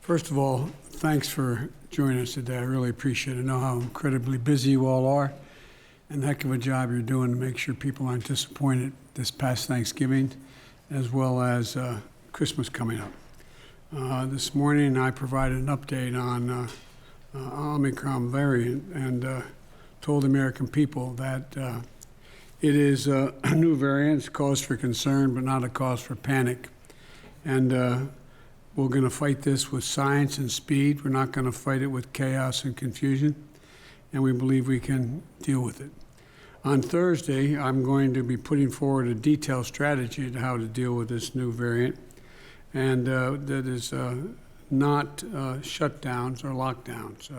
First of all, thanks for joining us today. I really appreciate it. I know how incredibly busy you all are, and the heck of a job you're doing to make sure people aren't disappointed this past Thanksgiving, as well as Christmas coming up. This morning, I provided an update on Omicron variant and told the American people that it is a new variant. It's cause for concern, but not a cause for panic. And we're going to fight this with science and speed. We're not going to fight it with chaos and confusion, and we believe we can deal with it. On Thursday, I'm going to be putting forward a detailed strategy to how to deal with this new variant, and that is not shutdowns or lockdowns,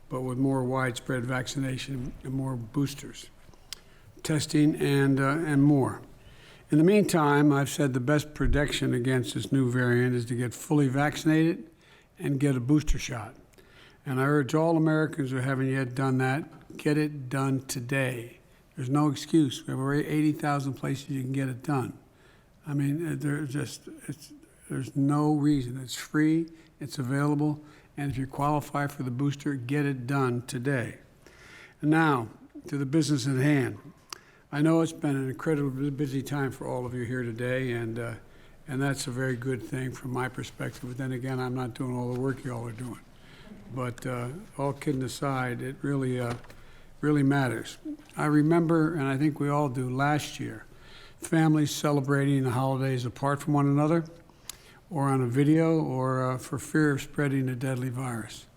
but with more widespread vaccination and more boosters, testing, and more. In the meantime, I've said the best protection against this new variant is to get fully vaccinated and get a booster shot. And I urge all Americans who haven't yet done that, get it done today. There's no excuse. We have over 80,000 places you can get it done. I mean, there's no reason. It's free, it's available, and if you qualify for the booster, get it done today. And now, to the business at hand. I know it's been an incredibly busy time for all of you here today, and that's a very good thing from my perspective. But then again, I'm not doing all the work y'all are doing. But all kidding aside, it really matters. I remember, and I think we all do, last year, families celebrating the holidays apart from one another, or on a video, or for fear of spreading a deadly virus.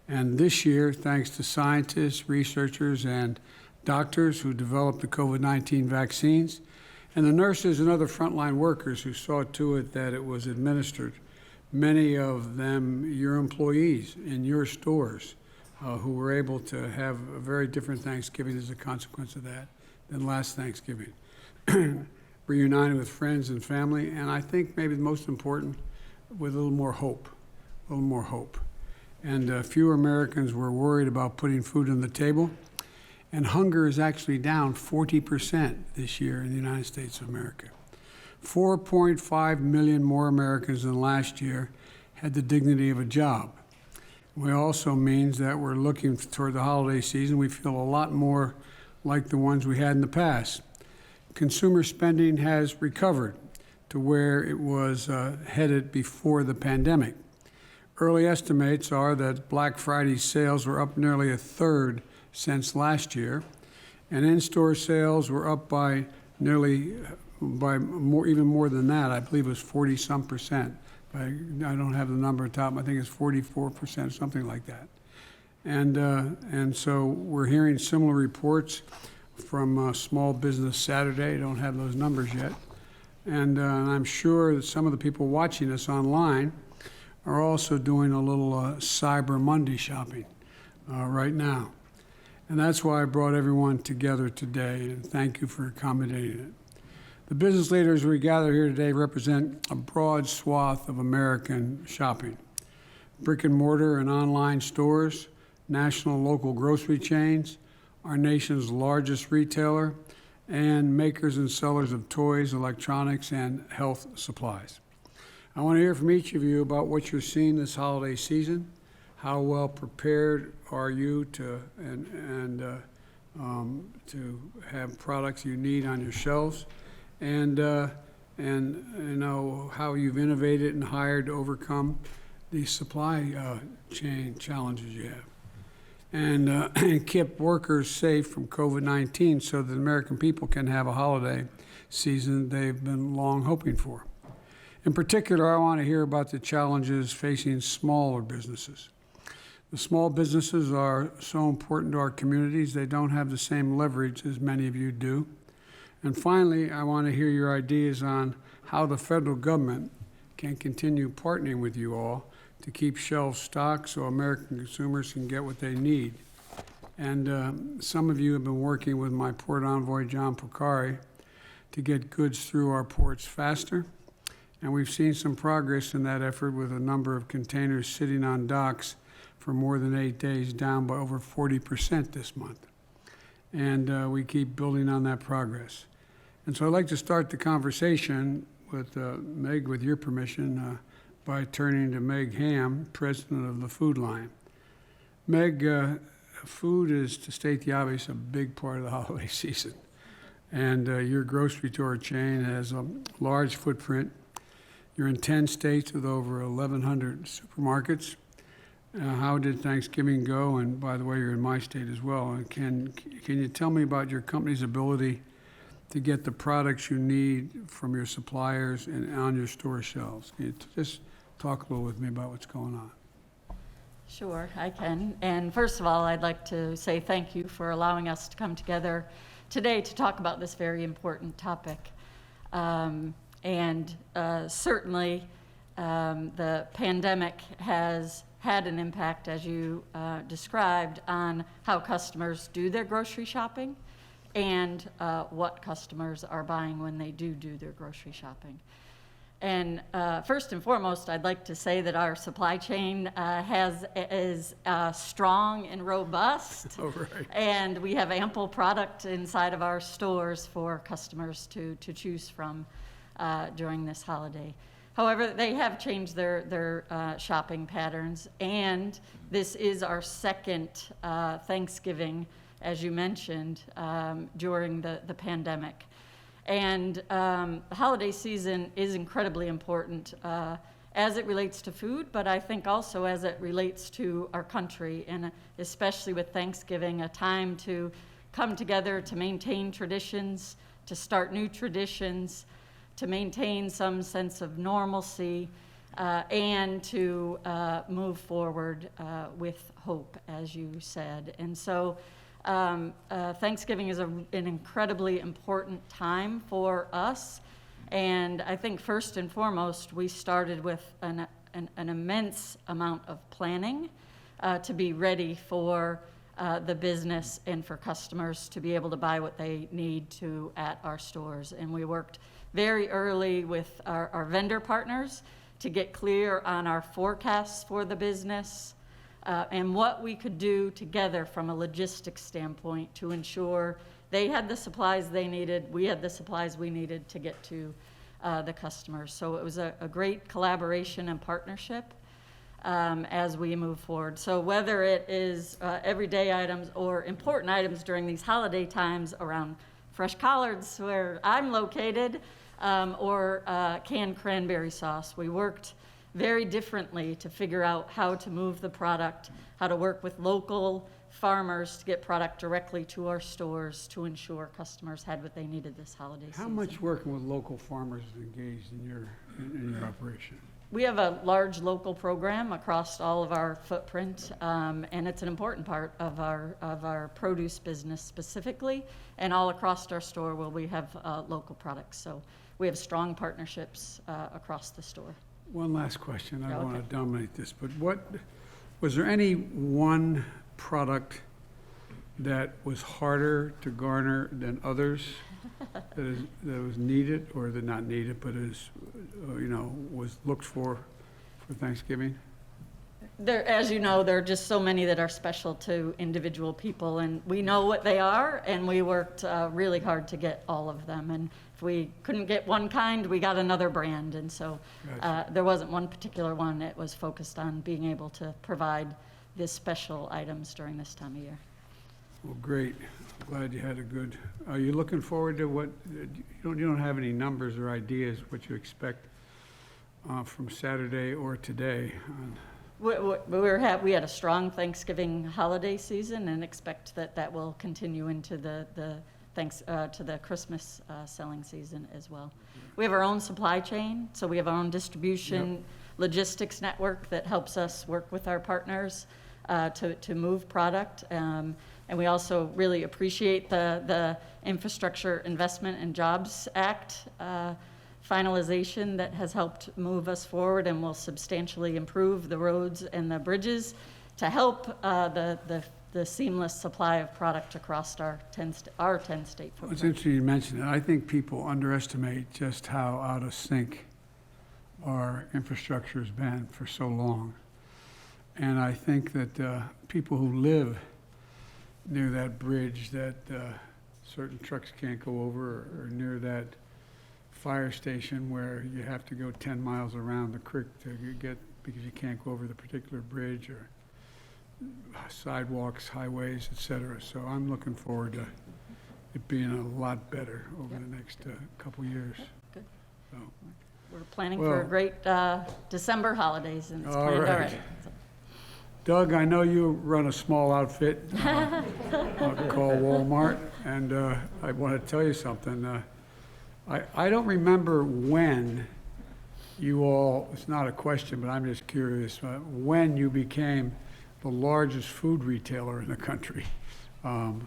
And this year, thanks to scientists, researchers, and doctors who developed the COVID-19 vaccines, and the nurses and other frontline workers who saw to it that it was administered, many of them your employees in your stores who were able to have a very different Thanksgiving as a consequence of that than last Thanksgiving. Reunited with friends and family, and I think maybe the most important, with a little more hope. And fewer Americans were worried about putting food on the table. And hunger is actually down 40% this year in the United States of America. 4.5 million more Americans than last year had the dignity of a job. It also means that we're looking toward the holiday season. We feel a lot more like the ones we had in the past. Consumer spending has recovered to where it was headed before the pandemic. Early estimates are that Black Friday sales were up nearly a third since last year, and in-store sales were up by even more than that. I believe it was 40-some%. I don't have the number on top. I think it's 44%, something like that. And so we're hearing similar reports from Small Business Saturday. I don't have those numbers yet. And I'm sure that some of the people watching us online are also doing a little Cyber Monday shopping right now. And that's why I brought everyone together today, and thank you for accommodating it. The business leaders we gather here today represent a broad swath of American shopping. Brick and mortar and online stores, national and local grocery chains, our nation's largest retailer, and makers and sellers of toys, electronics, and health supplies. I want to hear from each of you about what you're seeing this holiday season. How well prepared are you to have products you need on your shelves, and you know how you've innovated and hired to overcome the supply chain challenges you have, and kept workers safe from COVID-19 so that the American people can have a holiday season they've been long hoping for. In particular, I want to hear about the challenges facing smaller businesses. The small businesses are so important to our communities. They don't have the same leverage as many of you do. And finally, I want to hear your ideas on how the federal government can continue partnering with you all to keep shelves stocked so American consumers can get what they need. And some of you have been working with my port envoy, John Porcari, to get goods through our ports faster. And we've seen some progress in that effort with a number of containers sitting on docks for more than 8 days, down by over 40% this month. And we keep building on that progress. And so I'd like to start the conversation with, Meg, with your permission, by turning to Meg Ham, president of the Food Line. Meg, food is, to state the obvious, a big part of the holiday season. And your grocery store chain has a large footprint. You're in 10 states with over 1,100 supermarkets. How did Thanksgiving go? And by the way, you're in my state as well. And can you tell me about your company's ability to get the products you need from your suppliers and on your store shelves? Can you just talk a little with me about what's going on? Sure, I can. And first of all, I'd like to say thank you for allowing us to come together today to talk about this very important topic. Certainly, the pandemic has had an impact, as you described, on how customers do their grocery shopping and what customers are buying when they do their grocery shopping. And first and foremost, I'd like to say that our supply chain is strong and robust. Oh, right. And we have ample product inside of our stores for customers to choose from during this holiday. However, they have changed their shopping patterns, and this is our second Thanksgiving, as you mentioned, during the pandemic. And the holiday season is incredibly important as it relates to food, but I think also as it relates to our country, and especially with Thanksgiving, a time to come together to maintain traditions, to start new traditions, to maintain some sense of normalcy, and to move forward with hope, as you said. And so Thanksgiving is an incredibly important time for us. And I think first and foremost, we started with an immense amount of planning to be ready for the business and for customers to be able to buy what they need to at our stores. And we worked very early with our vendor partners to get clear on our forecasts for the business and what we could do together from a logistics standpoint to ensure they had the supplies they needed, we had the supplies we needed to get to the customers. So it was a great collaboration and partnership as we move forward. So whether it is everyday items or important items during these holiday times around fresh collards, where I'm located, or canned cranberry sauce, we worked very differently to figure out how to move the product, how to work with local farmers to get product directly to our stores to ensure customers had what they needed this holiday season. How much working with local farmers is engaged in your operation? We have a large local program across all of our footprint, and it's an important part of our produce business specifically, and all across our store where we have local products. So we have strong partnerships across the store. One last question. I don't Okay. want to dominate this, but was there any one product that was harder to garner than others that was needed, or that not needed, but was looked for Thanksgiving? There, as you know, there are just so many that are special to individual people, and we know what they are, and we worked really hard to get all of them. And if we couldn't get one kind, we got another brand. And so Gotcha. there wasn't one particular one that was focused on being able to provide these special items during this time of year. Well, great. I'm glad you had a good. Are you looking forward to what? You don't have any numbers or ideas what you expect from Saturday or today? We had a strong Thanksgiving holiday season and expect that will continue into to the Christmas selling season as well. We have our own supply chain, so we have our own distribution logistics network that helps us work with our partners to move product. And we also really appreciate the Infrastructure Investment and Jobs Act finalization that has helped move us forward and will substantially improve the roads and the bridges to help the seamless supply of product across our 10-state footprint. It's interesting you mentioned it. I think people underestimate just how out of sync our infrastructure has been for so long. And I think that people who live near that bridge that certain trucks can't go over, or near that fire station where you have to go 10 miles around the creek to get, because you can't go over the particular bridge or sidewalks, highways, et cetera. So I'm looking forward to it being a lot better over the next couple years. Good. So, We're planning for a Well- great December holidays, and it's All planned right. already. So, Doug, I know you run a small outfit called Walmart, and I want to tell you something. I don't remember when you all, it's not a question, but I'm just curious, when you became the largest food retailer in the country. But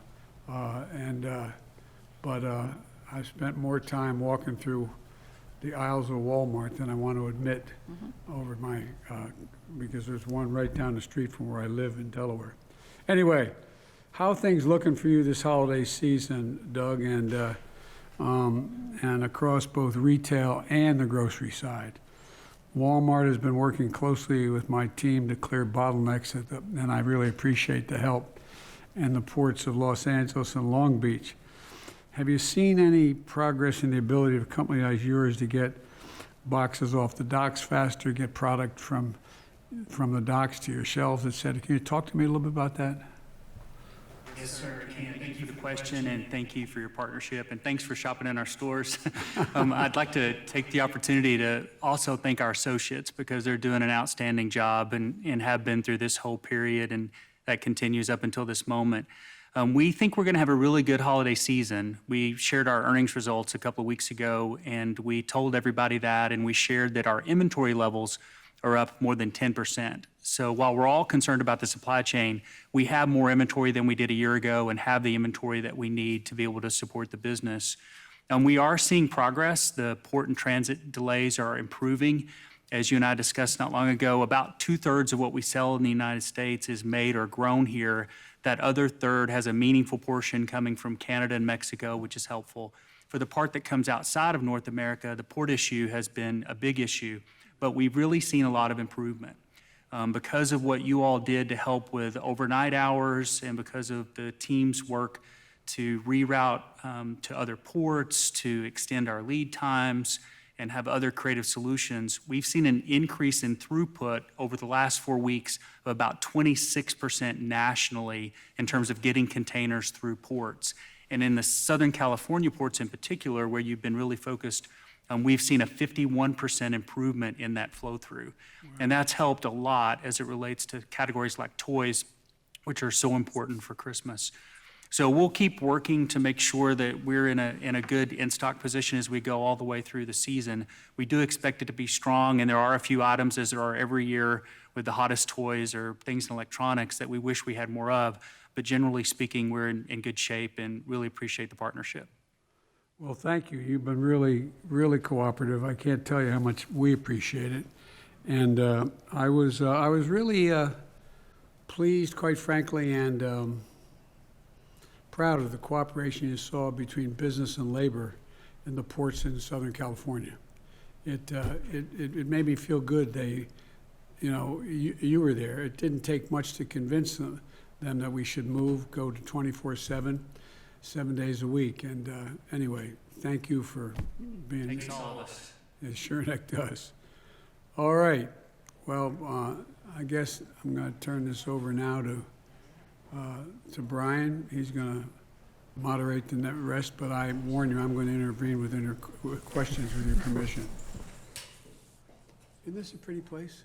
I spent more time walking through the aisles of Walmart than I want to admit over my, because there's one right down the street from where I live in Delaware. Anyway, how are things looking for you this holiday season, Doug, and across both retail and the grocery side? Walmart has been working closely with my team to clear bottlenecks, and I really appreciate the help, in the ports of Los Angeles and Long Beach. Have you seen any progress in the ability of a company like yours to get boxes off the docks faster, get product from the docks to your shelves, et cetera? Can you talk to me a little bit about that? Yes, sir. And thank you for the question, and thank you for your partnership, and thanks for shopping in our stores. I'd like to take the opportunity to also thank our associates, because they're doing an outstanding job and have been through this whole period, and that continues up until this moment. We think we're going to have a really good holiday season. We shared our earnings results a couple of weeks ago, and we told everybody that, and we shared that our inventory levels are up more than 10%. So while we're all concerned about the supply chain, we have more inventory than we did a year ago and have the inventory that we need to be able to support the business. We are seeing progress. The port and transit delays are improving. As you and I discussed not long ago, about 2/3 of what we sell in the United States is made or grown here. That other third has a meaningful portion coming from Canada and Mexico, which is helpful. For the part that comes outside of North America, the port issue has been a big issue, but we've really seen a lot of improvement. Because of what you all did to help with overnight hours and because of the team's work to reroute to other ports, to extend our lead times, and have other creative solutions, we've seen an increase in throughput over the last 4 weeks of about 26% nationally in terms of getting containers through ports. And in the Southern California ports in particular, where you've been really focused, we've seen a 51% improvement in that flow through. And that's helped a lot as it relates to categories like toys, which are so important for Christmas. So we'll keep working to make sure that we're in a good in-stock position as we go all the way through the season. We do expect it to be strong, and there are a few items, as there are every year with the hottest toys or things in electronics, that we wish we had more of. But generally speaking, we're in good shape and really appreciate the partnership. Well, thank you. You've been really, really cooperative. I can't tell you how much we appreciate it. And I was really pleased, quite frankly, and proud of the cooperation you saw between business and labor in the ports in Southern California. It made me feel good. You were there. It didn't take much to convince them that we should go to 24/7, 7 days a week. And anyway, thank you for being. Thanks all of us. It sure heck does. All right. Well, I guess I'm going to turn this over now to Brian. He's going to moderate the rest, but I warn you, I'm going to intervene with questions with your permission. Isn't this a pretty place?